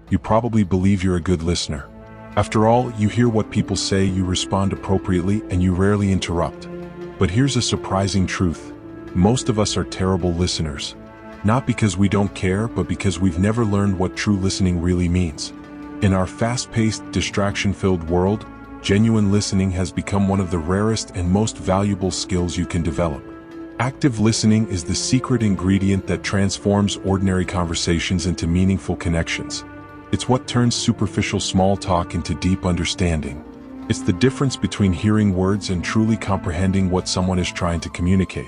you probably believe you're a good listener. After all, you hear what people say, you respond appropriately, and you rarely interrupt. But here's a surprising truth. Most of us are terrible listeners. Not because we don't care, but because we've never learned what true listening really means. In our fast-paced, distraction-filled world, genuine listening has become one of the rarest and most valuable skills you can develop. Active listening is the secret ingredient that transforms ordinary conversations into meaningful connections. It's what turns superficial small talk into deep understanding. It's the difference between hearing words and truly comprehending what someone is trying to communicate.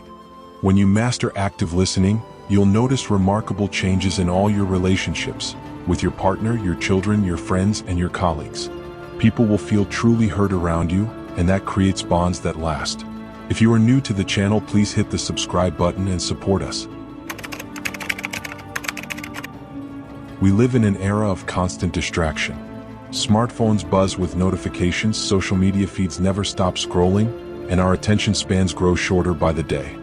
When you master active listening, you'll notice remarkable changes in all your relationships, with your partner, your children, your friends, and your colleagues. People will feel truly heard around you, and that creates bonds that last. If you are new to the channel, please hit the subscribe button and support us. We live in an era of constant distraction. Smartphones buzz with notifications, social media feeds never stop scrolling, and our attention spans grow shorter by the day.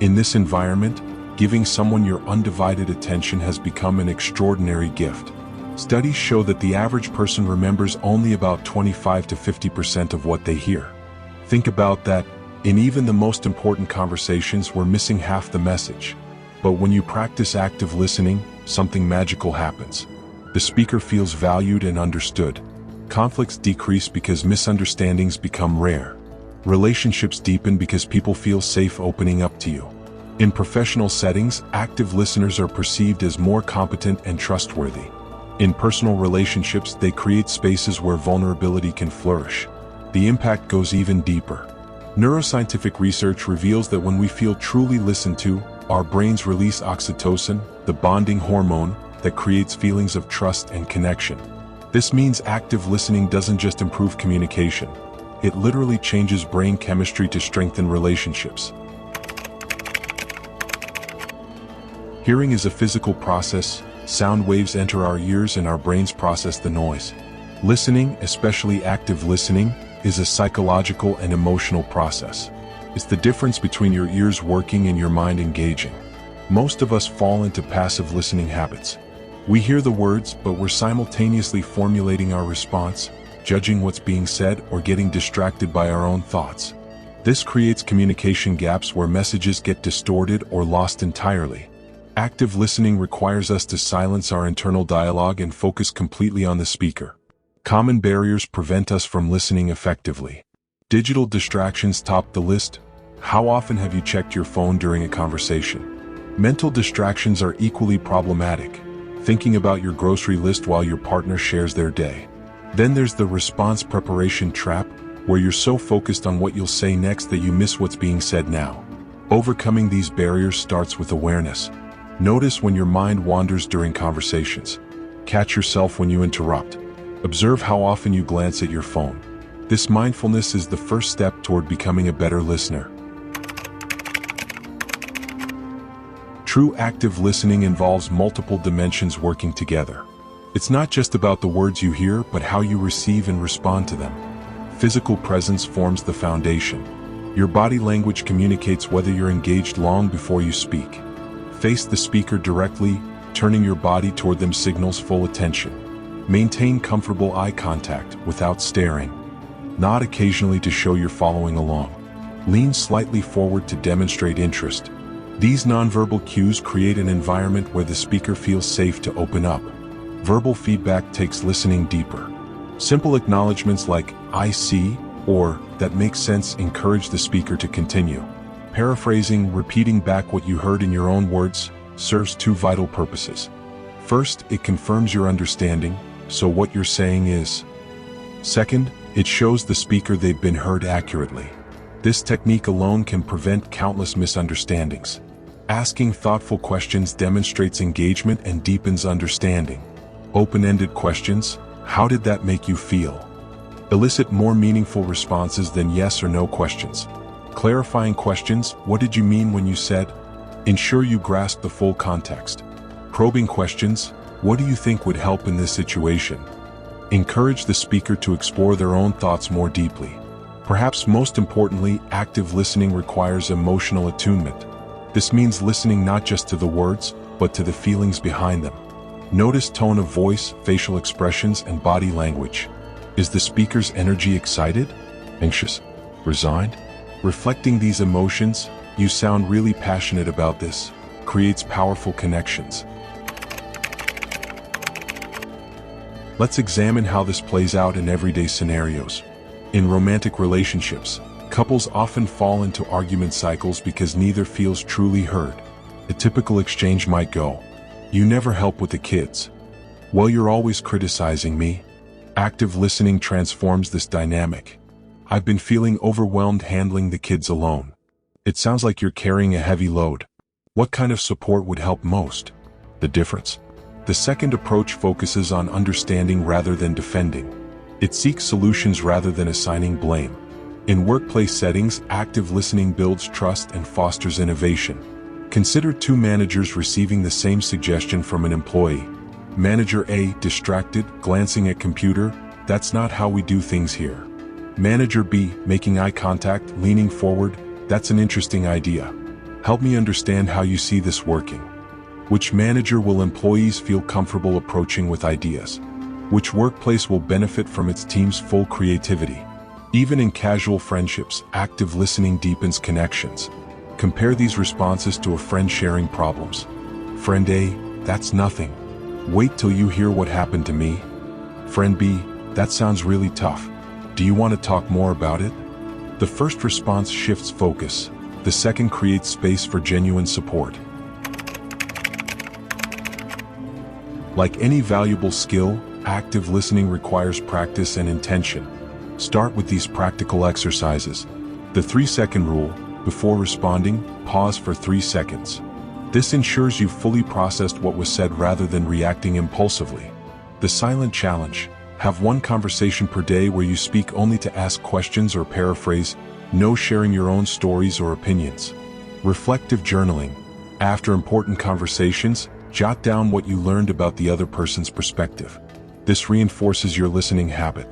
In this environment, giving someone your undivided attention has become an extraordinary gift. Studies show that the average person remembers only about 25 to 50% of what they hear. Think about that. In even the most important conversations, we're missing half the message. But when you practice active listening, something magical happens. The speaker feels valued and understood. Conflicts decrease because misunderstandings become rare. Relationships deepen because people feel safe opening up to you. In professional settings, active listeners are perceived as more competent and trustworthy. In personal relationships, they create spaces where vulnerability can flourish. The impact goes even deeper. Neuroscientific research reveals that when we feel truly listened to, our brains release oxytocin, the bonding hormone that creates feelings of trust and connection. This means active listening doesn't just improve communication. It literally changes brain chemistry to strengthen relationships. Hearing is a physical process. Sound waves enter our ears and our brains process the noise. Listening, especially active listening, is a psychological and emotional process. It's the difference between your ears working and your mind engaging. Most of us fall into passive listening habits. We hear the words, but we're simultaneously formulating our response, judging what's being said, or getting distracted by our own thoughts. This creates communication gaps where messages get distorted or lost entirely. Active listening requires us to silence our internal dialogue and focus completely on the speaker. Common barriers prevent us from listening effectively. Digital distractions top the list. How often have you checked your phone during a conversation? Mental distractions are equally problematic. Thinking about your grocery list while your partner shares their day. Then there's the response preparation trap, where you're so focused on what you'll say next that you miss what's being said now. Overcoming these barriers starts with awareness. Notice when your mind wanders during conversations. Catch yourself when you interrupt. Observe how often you glance at your phone. This mindfulness is the first step toward becoming a better listener. True active listening involves multiple dimensions working together. It's not just about the words you hear, but how you receive and respond to them. Physical presence forms the foundation. Your body language communicates whether you're engaged long before you speak. Face the speaker directly, turning your body toward them signals full attention. Maintain comfortable eye contact without staring. Nod occasionally to show you're following along. Lean slightly forward to demonstrate interest. These nonverbal cues create an environment where the speaker feels safe to open up. Verbal feedback takes listening deeper. Simple acknowledgments like, "I see," or "that makes sense," encourage the speaker to continue. Paraphrasing, repeating back what you heard in your own words, serves two vital purposes. First, it confirms your understanding, so what you're saying is. Second, it shows the speaker they've been heard accurately. This technique alone can prevent countless misunderstandings. Asking thoughtful questions demonstrates engagement and deepens understanding. Open-ended questions, "How did that make you feel?" elicit more meaningful responses than yes or no questions. Clarifying questions, "What did you mean when you said?" ensure you grasp the full context. Probing questions, "What do you think would help in this situation?" encourage the speaker to explore their own thoughts more deeply. Perhaps most importantly, active listening requires emotional attunement. This means listening not just to the words, but to the feelings behind them. Notice tone of voice, facial expressions, and body language. Is the speaker's energy excited, anxious, resigned? Reflecting these emotions, you sound really passionate about this, creates powerful connections. Let's examine how this plays out in everyday scenarios. In romantic relationships, couples often fall into argument cycles because neither feels truly heard. A typical exchange might go, "You never help with the kids." "Well, you're always criticizing me." Active listening transforms this dynamic. "I've been feeling overwhelmed handling the kids alone." "It sounds like you're carrying a heavy load. What kind of support would help most?" The difference? The second approach focuses on understanding rather than defending. It seeks solutions rather than assigning blame. In workplace settings, active listening builds trust and fosters innovation. Consider two managers receiving the same suggestion from an employee. Manager A, distracted, glancing at computer, "That's not how we do things here." Manager B, making eye contact, leaning forward, "That's an interesting idea. Help me understand how you see this working." Which manager will employees feel comfortable approaching with ideas? Which workplace will benefit from its team's full creativity? Even in casual friendships, active listening deepens connections. Compare these responses to a friend sharing problems. Friend A, "That's nothing. Wait till you hear what happened to me." Friend B, "That sounds really tough. Do you want to talk more about it?" The first response shifts focus. The second creates space for genuine support. Like any valuable skill, active listening requires practice and intention. Start with these practical exercises. The 3-second rule: before responding, pause for 3 seconds. This ensures you've fully processed what was said rather than reacting impulsively. The silent challenge: have one conversation per day where you speak only to ask questions or paraphrase, no sharing your own stories or opinions. Reflective journaling: after important conversations, jot down what you learned about the other person's perspective. This reinforces your listening habit.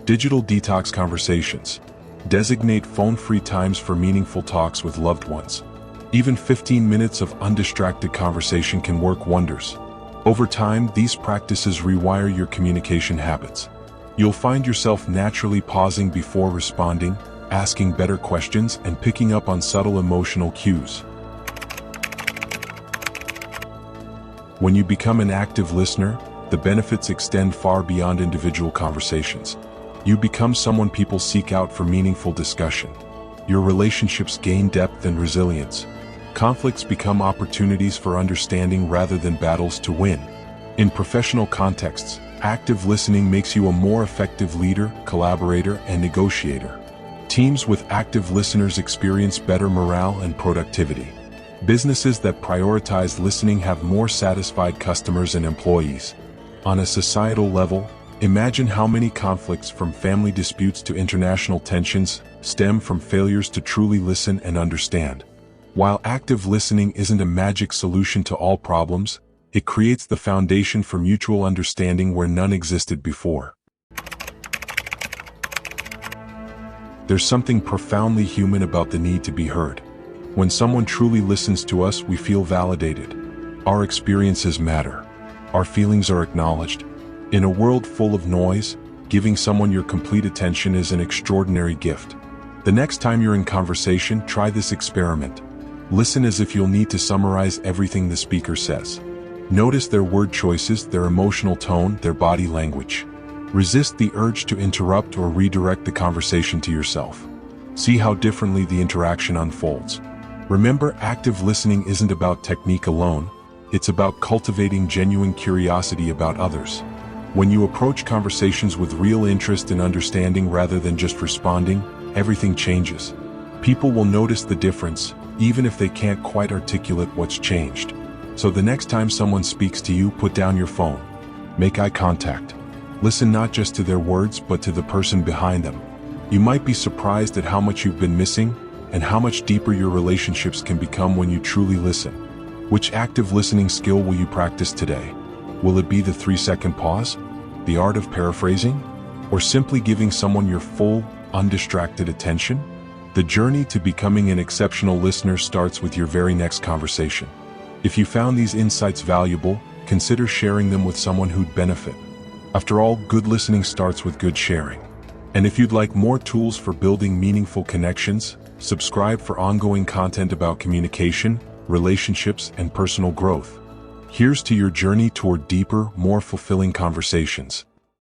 Digital detox conversations: designate phone-free times for meaningful talks with loved ones. Even 15 minutes of undistracted conversation can work wonders. Over time, these practices rewire your communication habits. You'll find yourself naturally pausing before responding, asking better questions, and picking up on subtle emotional cues. When you become an active listener, the benefits extend far beyond individual conversations. You become someone people seek out for meaningful discussion. Your relationships gain depth and resilience. Conflicts become opportunities for understanding rather than battles to win. In professional contexts, active listening makes you a more effective leader, collaborator, and negotiator. Teams with active listeners experience better morale and productivity. Businesses that prioritize listening have more satisfied customers and employees. On a societal level, imagine how many conflicts, from family disputes to international tensions, stem from failures to truly listen and understand. While active listening isn't a magic solution to all problems, it creates the foundation for mutual understanding where none existed before. There's something profoundly human about the need to be heard. When someone truly listens to us, we feel validated. Our experiences matter. Our feelings are acknowledged. In a world full of noise, giving someone your complete attention is an extraordinary gift. The next time you're in conversation, try this experiment. Listen as if you'll need to summarize everything the speaker says. Notice their word choices, their emotional tone, their body language. Resist the urge to interrupt or redirect the conversation to yourself. See how differently the interaction unfolds. Remember, active listening isn't about technique alone, it's about cultivating genuine curiosity about others. When you approach conversations with real interest and understanding rather than just responding, everything changes. People will notice the difference, even if they can't quite articulate what's changed. So the next time someone speaks to you, put down your phone. Make eye contact. Listen not just to their words, but to the person behind them. You might be surprised at how much you've been missing, and how much deeper your relationships can become when you truly listen. Which active listening skill will you practice today? Will it be the 3-second pause, the art of paraphrasing, or simply giving someone your full, undistracted attention? The journey to becoming an exceptional listener starts with your very next conversation. If you found these insights valuable, consider sharing them with someone who'd benefit. After all, good listening starts with good sharing. And if you'd like more tools for building meaningful connections, subscribe for ongoing content about communication, relationships, and personal growth. Here's to your journey toward deeper, more fulfilling conversations.